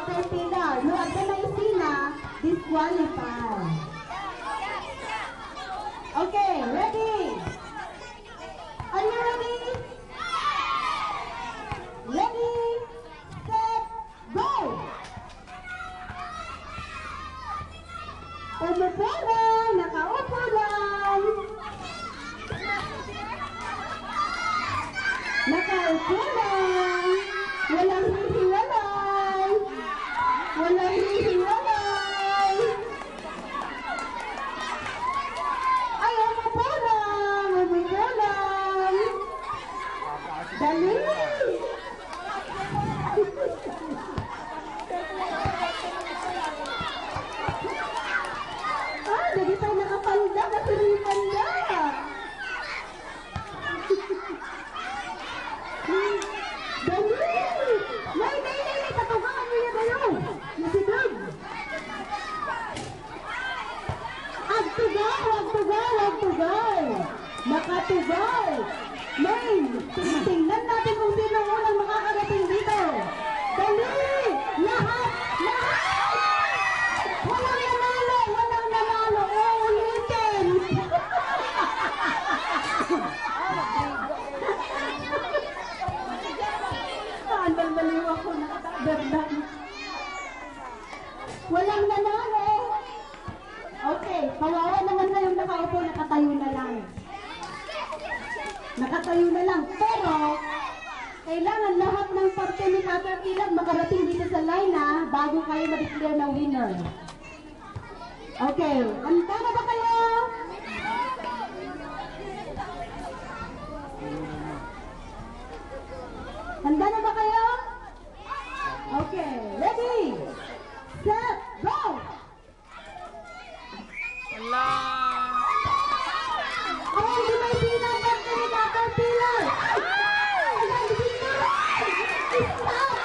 Caterpillar. No organized sila, disqualified. Okay, ready? Are you ready? Ready, set, go! Umupo lang, nakaupo lang. Nakaupo lang. Walang hihiwalay. Walang hihiwalay. Ay, umupo lang. Umupo lang. Dali. Lagi tayo nakapanda. Nasuripan na. Dali! Nay! Katugaan mo yan kayo! Nasigag! Agtugal! Nakatugal! Nay! Tingnan natin kung sino unang makakarating dito! Dali! Lahat! Walang nanalo! Ulitin! Baliw ako nakatagdardan. Walang nanalo. Okay, kawawa naman na yung nakaupo, nakatayo na lang. Nakatayo na lang. Pero, kailangan lahat ng parte ni Caterpillar makarating dito sa line bago kayo ma-declare na winner. Okay, handa na ba kayo? Handa na ba kayo? Okay, ready, set, go! Wala. Ay, hindi may sinabot ka ni Caterpillar! Ayan, dito! Stop!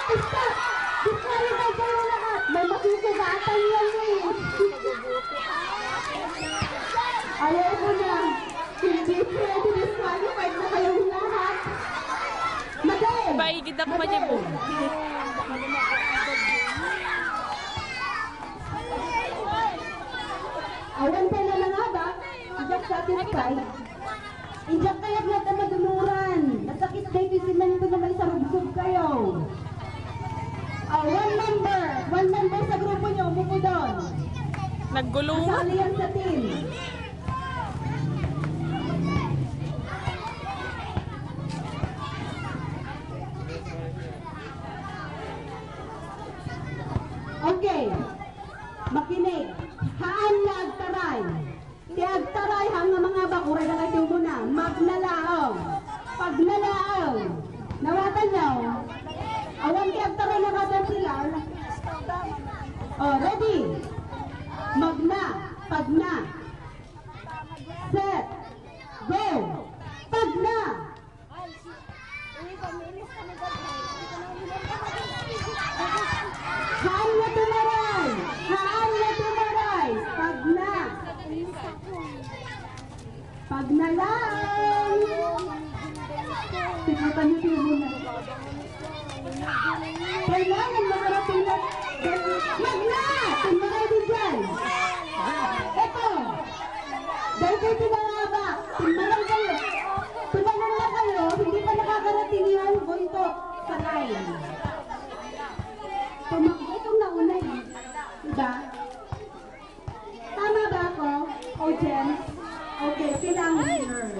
Disqualify kayo lahat! May masusugatan yan eh! Ayaw ko na! Hindi pwede disqualified na kayong lahat! Madel! Paigid ako pa niya po. Awan ka na lang ba? Ijak satisfied. Ijak kayo at na maduluran. Nasakit kayo kisinan ko na may sarubsog kayo. One member sa grupo nyo, umupo doon. Naggulungan. Kasali yan sa team. Okay. Makinig. Haan na agtaray. Ti agtaray hang nga mga bakuray na kayo mo na. Magnalaong. Pagnalaong. Nawatan nyo. Awan ti agtaray na Caterpillar. Oh, ready. Magna. Pagna. Set. Go. Pagna. Haan na tumaray. Haan na tumaray. Pagna. Pagna lang. Tignan niyo muna. Kailangan makarating na. Magna! Tumaray din dyan. Eto. Dahil kayo pinangaba. Tumaray kayo. Tumaray na kayo. Hindi pa nakakarating yan. Ito. Saray. Itong nauna eh. Diba? Tama ba ako? O Jen? Okay, sila ang winner.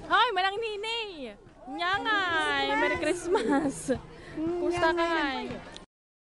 Hoy, manang ninay. Nyangay. Merry Christmas. Kusta ka ngay?